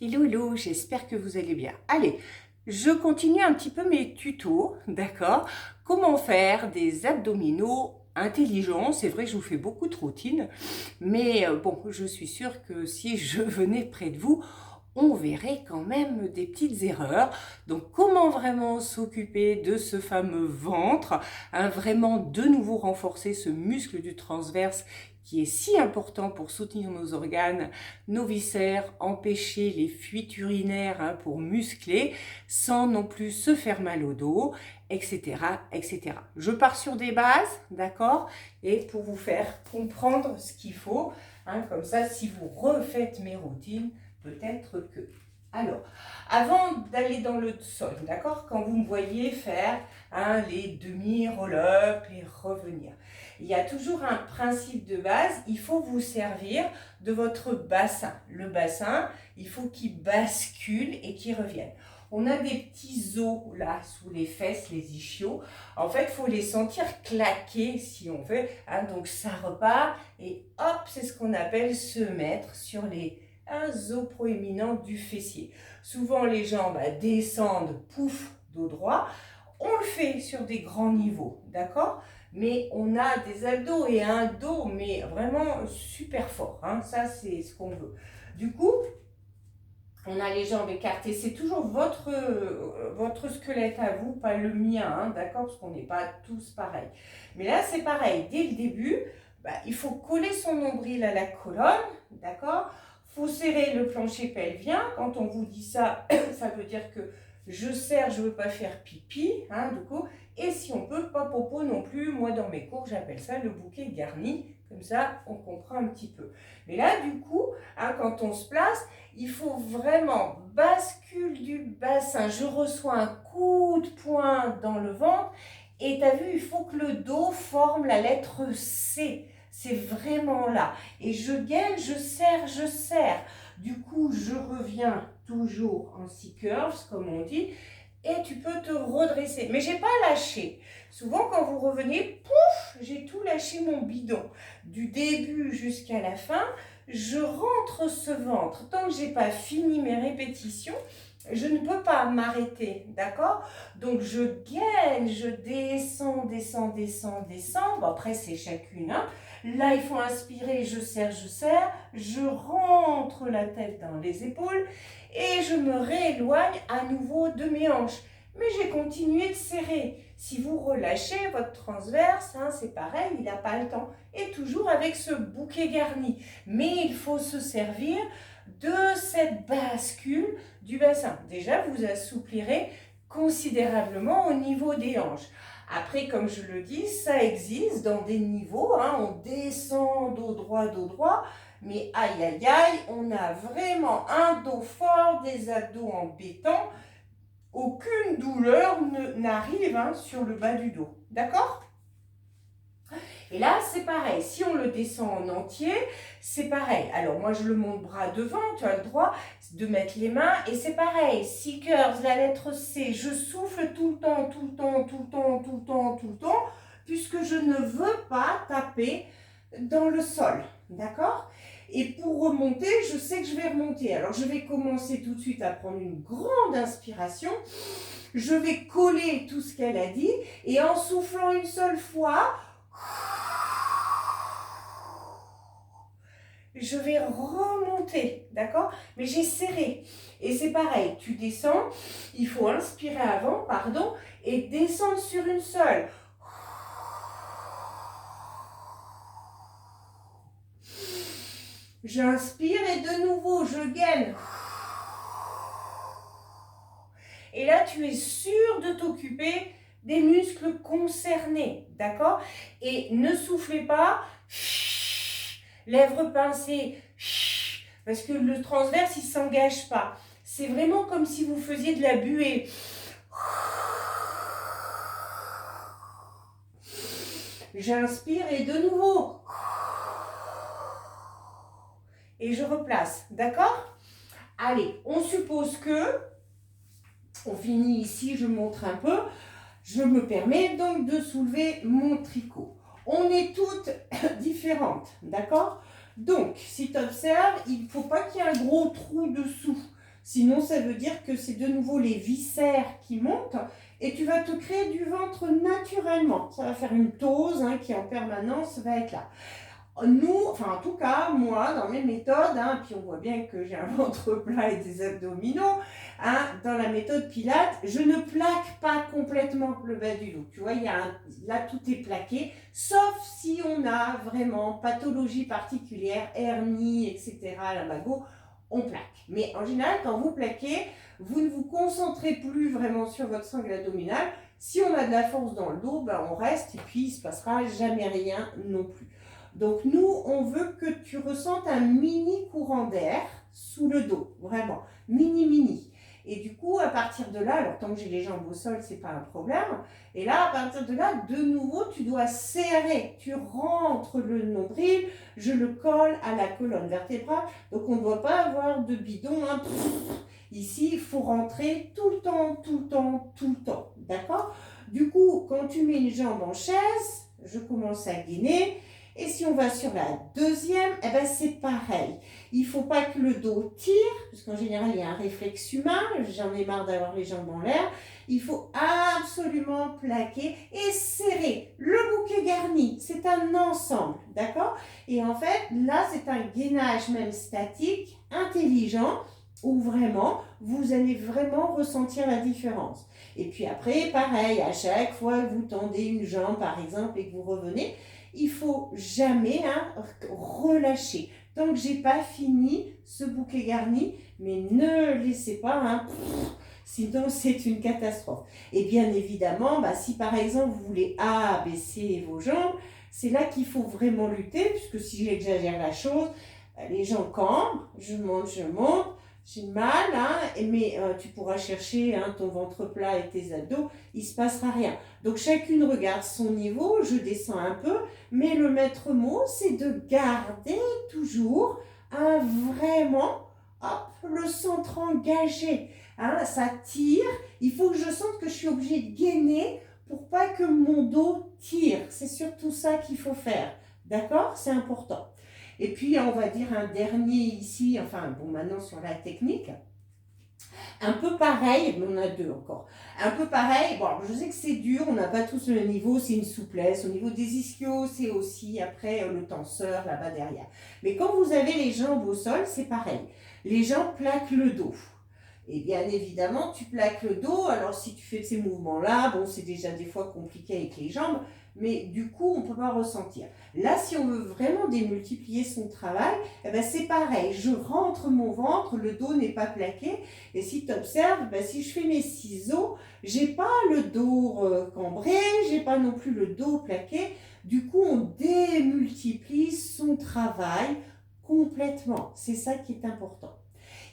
Hello, hello, j'espère que vous allez bien. Allez, je continue un petit peu mes tutos, d'accord? Comment faire des abdominaux intelligents. C'est vrai que je vous fais beaucoup de routines, mais bon, je suis sûre que si je venais près de vous, on verrait quand même des petites erreurs. Donc, comment vraiment s'occuper de ce fameux ventre, hein, vraiment de nouveau renforcer ce muscle du transverse qui est si important pour soutenir nos organes, nos viscères, empêcher les fuites urinaires, hein, pour muscler, sans non plus se faire mal au dos, etc., etc. Je pars sur des bases, d'accord, et pour vous faire comprendre ce qu'il faut, hein, comme ça, si vous refaites mes routines, peut-être que... Alors, avant d'aller dans le sol, d'accord, quand vous me voyez faire, hein, les demi-roll-up et revenir, il y a toujours un principe de base, il faut vous servir de votre bassin. Le bassin, il faut qu'il bascule et qu'il revienne. On a des petits os là sous les fesses, les ischios. En fait, il faut les sentir claquer si on veut, hein, donc ça repart et hop, c'est ce qu'on appelle se mettre sur les os proéminents du fessier. Souvent, les jambes descendent, pouf, dos droit. On le fait sur des grands niveaux, d'accord? Mais on a des abdos et un dos, mais vraiment super fort, hein? Ça, c'est ce qu'on veut. Du coup, on a les jambes écartées. C'est toujours votre squelette à vous, pas le mien, hein, d'accord? Parce qu'on n'est pas tous pareils. Mais là, c'est pareil. Dès le début, il faut coller son nombril à la colonne, d'accord? Il faut serrer le plancher pelvien. Quand on vous dit ça, ça veut dire que je serre, je ne veux pas faire pipi, hein, du coup. Et si on peut, pas popo non plus. Moi, dans mes cours, j'appelle ça le bouquet garni. Comme ça, on comprend un petit peu. Mais là, du coup, hein, quand on se place, il faut vraiment bascule du bassin. Je reçois un coup de poing dans le ventre. Et tu as vu, il faut que le dos forme la lettre C. C'est vraiment là. Et je gaine, je serre, je serre. Du coup, je reviens toujours en C-curves, comme on dit. Et tu peux te redresser. Mais je n'ai pas lâché. Souvent, quand vous revenez, pouf, j'ai tout lâché mon bidon. Du début jusqu'à la fin, je rentre ce ventre. Tant que je n'ai pas fini mes répétitions, je ne peux pas m'arrêter, d'accord? Donc, je gaine, je descends, descends, descends, descends. Bon, après, c'est chacune, hein. Là, il faut inspirer, je serre, je rentre la tête dans les épaules et je me rééloigne à nouveau de mes hanches. Mais j'ai continué de serrer. Si vous relâchez votre transverse, hein, c'est pareil, il n'a pas le temps. Et toujours avec ce bouquet garni. Mais il faut se servir de cette bascule du bassin. Déjà, vous assouplirez considérablement au niveau des hanches. Après, comme je le dis, ça existe dans des niveaux, hein, on descend dos droit, mais aïe aïe aïe, on a vraiment un dos fort, des abdos embêtants, aucune douleur n'arrive, hein, sur le bas du dos, d'accord? Et là, c'est pareil, si on le descend en entier, c'est pareil. Alors moi, je le monte bras devant, tu as le droit de mettre les mains, et c'est pareil, C-curves, la lettre C, je souffle tout le temps, tout le temps, tout le temps, tout le temps, tout le temps, puisque je ne veux pas taper dans le sol, d'accord? Et pour remonter, je sais que je vais remonter. Alors je vais commencer tout de suite à prendre une grande inspiration, je vais coller tout ce qu'elle a dit, et en soufflant une seule fois, je vais remonter, d'accord? Mais j'ai serré. Et c'est pareil, tu descends, il faut inspirer avant, pardon, et descendre sur une seule. J'inspire et de nouveau, je gaine. Et là, tu es sûr de t'occuper des muscles concernés, d'accord? Et ne soufflez pas, lèvres pincées, parce que le transverse, il ne s'engage pas. C'est vraiment comme si vous faisiez de la buée. J'inspire et de nouveau. Et je replace, d'accord? Allez, on suppose que, on finit ici, je montre un peu. Je me permets donc de soulever mon tricot. On est toutes différentes, d'accord? Donc, si tu observes, il ne faut pas qu'il y ait un gros trou dessous. Sinon, ça veut dire que c'est de nouveau les viscères qui montent et tu vas te créer du ventre naturellement. Ça va faire une tose hein, qui en permanence va être là. Nous, enfin en tout cas, moi, dans mes méthodes, hein, puis on voit bien que j'ai un ventre plat et des abdominaux, hein, dans la méthode Pilates, je ne plaque pas complètement le bas du dos. Tu vois, là tout est plaqué, sauf si on a vraiment pathologie particulière, hernie, etc., l'imago, on plaque. Mais en général, quand vous plaquez, vous ne vous concentrez plus vraiment sur votre sangle abdominale. Si on a de la force dans le dos, ben on reste et puis il ne se passera jamais rien non plus. Donc nous, on veut que tu ressentes un mini courant d'air sous le dos, vraiment, mini. Et du coup, à partir de là, alors tant que j'ai les jambes au sol, c'est pas un problème. Et là, à partir de là, de nouveau, tu dois serrer. Tu rentres le nombril, je le colle à la colonne vertébrale. Donc on ne doit pas avoir de bidon. Hein. Ici, il faut rentrer tout le temps. D'accord? Du coup, quand tu mets une jambe en chaise, je commence à gainer. Et si on va sur la deuxième, eh ben c'est pareil. Il ne faut pas que le dos tire, parce qu'en général, il y a un réflexe humain. J'en ai marre d'avoir les jambes en l'air. Il faut absolument plaquer et serrer. Le bouquet garni, c'est un ensemble, d'accord? Et en fait, là, c'est un gainage même statique, intelligent, où vraiment, vous allez vraiment ressentir la différence. Et puis après, pareil, à chaque fois que vous tendez une jambe, par exemple, et que vous revenez, il ne faut jamais relâcher. Tant que je n'ai pas fini ce bouquet garni, mais ne laissez pas, sinon c'est une catastrophe. Et bien évidemment, si par exemple vous voulez abaisser vos jambes, c'est là qu'il faut vraiment lutter, puisque si j'exagère la chose, les jambes campent, je monte, j'ai mal, mais tu pourras chercher ton ventre plat et tes abdos, il ne se passera rien. Donc chacune regarde son niveau, je descends un peu, mais le maître mot, c'est de garder toujours vraiment le centre engagé. Ça tire, il faut que je sente que je suis obligée de gainer pour pas que mon dos tire. C'est surtout ça qu'il faut faire. D'accord? C'est important. Et puis, on va dire un dernier ici, maintenant sur la technique. Un peu pareil, mais on a deux encore. Un peu pareil, bon, je sais que c'est dur, on n'a pas tous le niveau, c'est une souplesse. Au niveau des ischios, c'est aussi après le tenseur là-bas derrière. Mais quand vous avez les jambes au sol, c'est pareil. Les jambes plaquent le dos. Et bien évidemment, tu plaques le dos. Alors, si tu fais ces mouvements-là, bon, c'est déjà des fois compliqué avec les jambes, mais du coup, on ne peut pas ressentir. Là, si on veut vraiment démultiplier son travail, c'est pareil. Je rentre mon ventre, le dos n'est pas plaqué. Et si tu observes, si je fais mes ciseaux, je n'ai pas le dos cambré, je n'ai pas non plus le dos plaqué. Du coup, on démultiplie son travail complètement. C'est ça qui est important.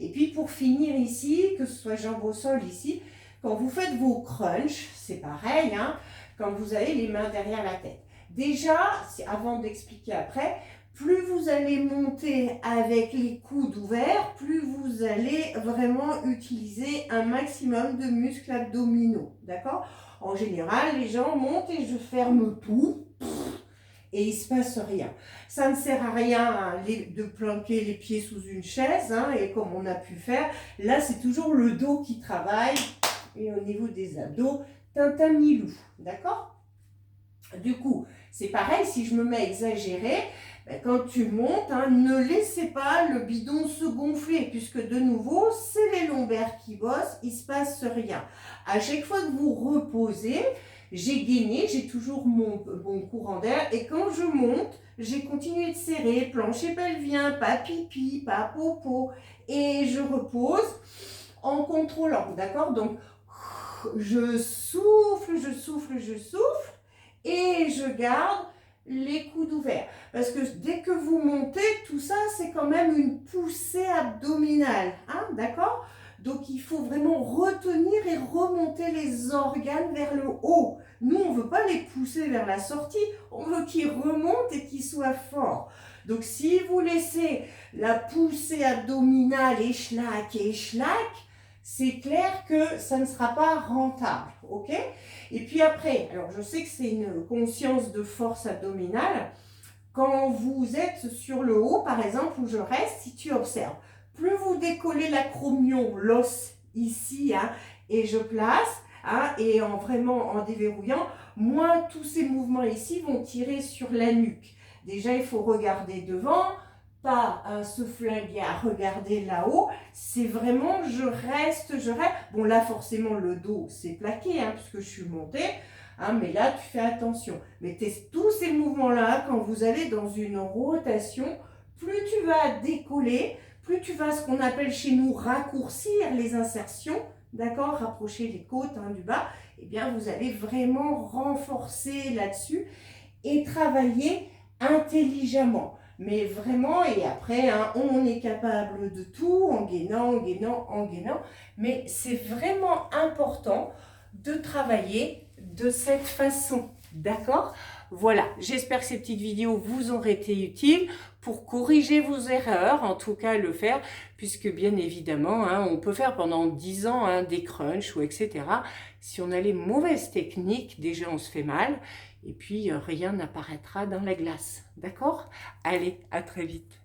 Et puis pour finir ici, que ce soit jambes au sol ici, quand vous faites vos crunchs, c'est pareil, quand vous avez les mains derrière la tête. Déjà, avant d'expliquer après, plus vous allez monter avec les coudes ouverts, plus vous allez vraiment utiliser un maximum de muscles abdominaux, d'accord? En général, les gens montent et je ferme tout. Et il ne se passe rien. Ça ne sert à rien de planquer les pieds sous une chaise, et comme on a pu faire, là c'est toujours le dos qui travaille, et au niveau des abdos, Tintin Milou, d'accord? Du coup, c'est pareil, si je me mets à exagérer, quand tu montes, ne laissez pas le bidon se gonfler, puisque de nouveau, c'est les lombaires qui bossent, il ne se passe rien. À chaque fois que vous reposez, j'ai gainé, j'ai toujours mon courant d'air, et quand je monte, j'ai continué de serrer, plancher pelvien, pas pipi, pas popo, et je repose en contrôlant, d'accord? Donc, je souffle, et je garde les coudes ouverts. Parce que dès que vous montez, tout ça, c'est quand même une poussée abdominale, d'accord? Donc, il faut vraiment retenir et remonter les organes vers le haut. Nous, on ne veut pas les pousser vers la sortie, on veut qu'ils remontent et qu'ils soient forts. Donc, si vous laissez la poussée abdominale échlac, c'est clair que ça ne sera pas rentable, ok? Et puis après, alors je sais que c'est une conscience de force abdominale. Quand vous êtes sur le haut, par exemple, où je reste, si tu observes, Plus vous décollez l'acromion, l'os ici, hein, et je place, hein, et vraiment en déverrouillant, moins tous ces mouvements ici vont tirer sur la nuque. Déjà, il faut regarder devant, pas se flinguer à regarder là-haut. C'est vraiment, je reste. Bon, là, forcément, le dos, c'est plaqué, hein, puisque je suis montée. Hein, mais là, tu fais attention. Mettez tous ces mouvements-là, quand vous allez dans une rotation, plus tu vas décoller, plus tu vas, ce qu'on appelle chez nous, raccourcir les insertions, d'accord, rapprocher les côtes, hein, du bas, eh bien, vous allez vraiment renforcer là-dessus et travailler intelligemment. Mais vraiment, et après, hein, on est capable de tout, en gainant, mais c'est vraiment important de travailler de cette façon, d'accord? Voilà, j'espère que ces petites vidéos vous auront été utiles pour corriger vos erreurs, en tout cas le faire, puisque bien évidemment, hein, on peut faire pendant 10 ans, hein, des crunchs ou etc. Si on a les mauvaises techniques, déjà on se fait mal, et puis rien n'apparaîtra dans la glace, d'accord? Allez, à très vite.